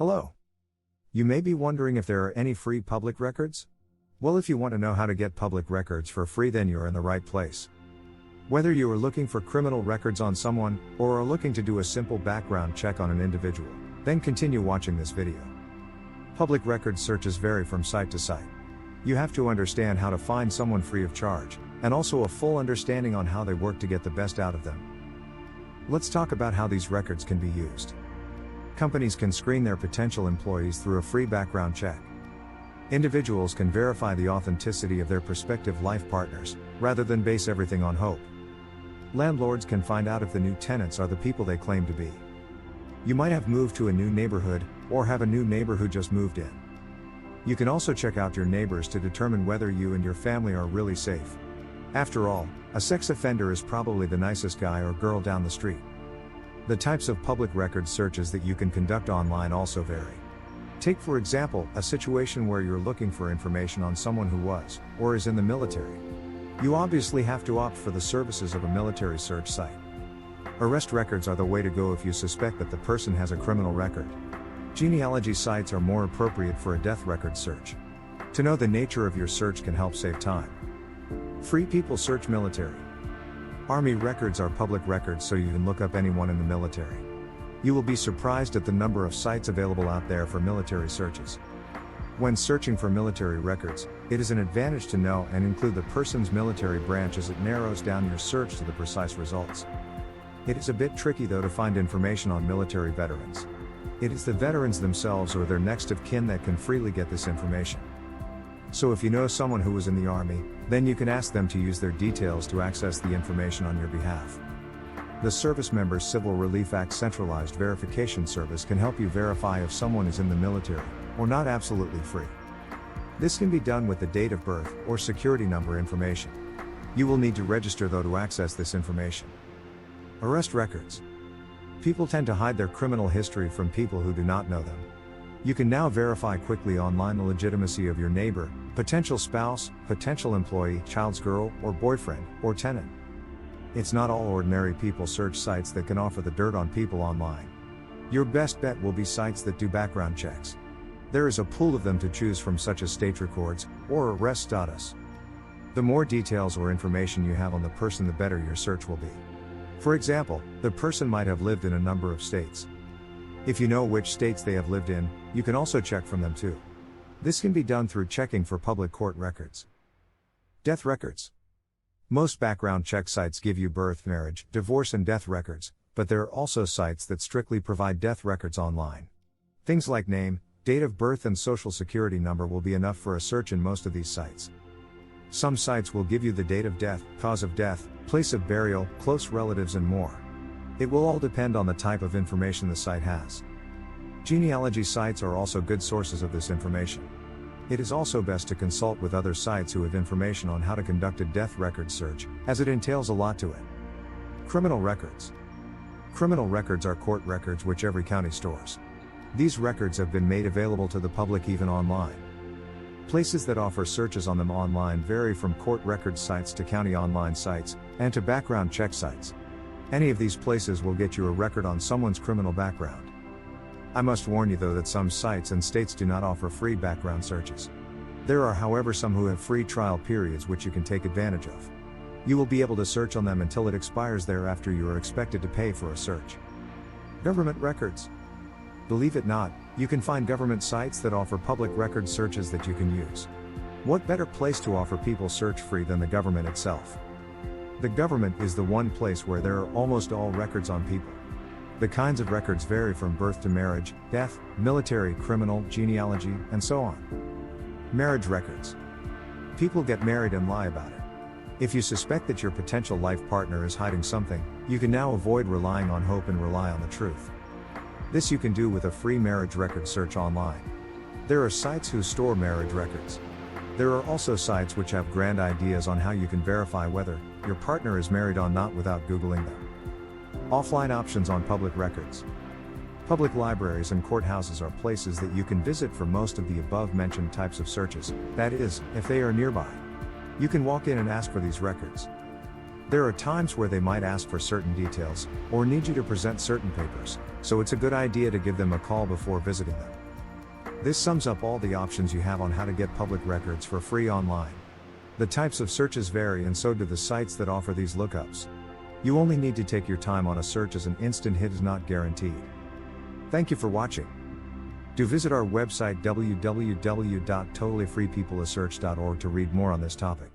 Hello. You may be wondering if there are any free public records? Well, if you want to know how to get public records for free, then you're in the right place. Whether you are looking for criminal records on someone, or are looking to do a simple background check on an individual, then continue watching this video. Public records searches vary from site to site. You have to understand how to find someone free of charge, and also a full understanding on how they work to get the best out of them. Let's talk about how these records can be used. Companies can screen their potential employees through a free background check. Individuals can verify the authenticity of their prospective life partners, rather than base everything on hope. Landlords can find out if the new tenants are the people they claim to be. You might have moved to a new neighborhood, or have a new neighbor who just moved in. You can also check out your neighbors to determine whether you and your family are really safe. After all, a sex offender is probably the nicest guy or girl down the street. The types of public record searches that you can conduct online also vary. Take, for example, a situation where you're looking for information on someone who was, or is in the military. You obviously have to opt for the services of a military search site. Arrest records are the way to go if you suspect that the person has a criminal record. Genealogy sites are more appropriate for a death record search. To know the nature of your search can help save time. Free people search military. Army records are public records, so you can look up anyone in the military. You will be surprised at the number of sites available out there for military searches. When searching for military records, it is an advantage to know and include the person's military branch, as it narrows down your search to the precise results. It is a bit tricky though to find information on military veterans. It is the veterans themselves or their next of kin that can freely get this information. So if you know someone who was in the Army, then you can ask them to use their details to access the information on your behalf. The Service Members Civil Relief Act centralized verification service can help you verify if someone is in the military, or not absolutely free. This can be done with the date of birth, or security number information. You will need to register though to access this information. Arrest records. People tend to hide their criminal history from people who do not know them. You can now verify quickly online the legitimacy of your neighbor, potential spouse, potential employee, child's girl, or boyfriend, or tenant. It's not all ordinary people search sites that can offer the dirt on people online. Your best bet will be sites that do background checks. There is a pool of them to choose from, such as state records, or arrest status. The more details or information you have on the person, the better your search will be. For example, the person might have lived in a number of states. If you know which states they have lived in, you can also check from them too. This can be done through checking for public court records. Death records. Most background check sites give you birth, marriage, divorce, and death records, but there are also sites that strictly provide death records online. Things like name, date of birth, and social security number will be enough for a search in most of these sites. Some sites will give you the date of death, cause of death, place of burial, close relatives, and more. It will all depend on the type of information the site has. Genealogy sites are also good sources of this information. It is also best to consult with other sites who have information on how to conduct a death record search, as it entails a lot to it. Criminal records. Criminal records are court records which every county stores. These records have been made available to the public even online. Places that offer searches on them online vary from court record sites to county online sites, and to background check sites. Any of these places will get you a record on someone's criminal background. I must warn you though that some sites and states do not offer free background searches. There are, however, some who have free trial periods which you can take advantage of. You will be able to search on them until it expires. Thereafter you are expected to pay for a search. Government records. Believe it not, you can find government sites that offer public record searches that you can use. What better place to offer people search free than the government itself? The government is the one place where there are almost all records on people. The kinds of records vary from birth to marriage, death, military, criminal, genealogy, and so on. Marriage records. People get married and lie about it. If you suspect that your potential life partner is hiding something, you can now avoid relying on hope and rely on the truth. This you can do with a free marriage record search online. There are sites who store marriage records. There are also sites which have grand ideas on how you can verify whether your partner is married or not without Googling them. Offline options on public records. Public libraries and courthouses are places that you can visit for most of the above-mentioned types of searches, that is, if they are nearby. You can walk in and ask for these records. There are times where they might ask for certain details, or need you to present certain papers, so it's a good idea to give them a call before visiting them. This sums up all the options you have on how to get public records for free online. The types of searches vary, and so do the sites that offer these lookups. You only need to take your time on a search, as an instant hit is not guaranteed. Thank you for watching. Do visit our website www.totallyfreepeopleasearch.org to read more on this topic.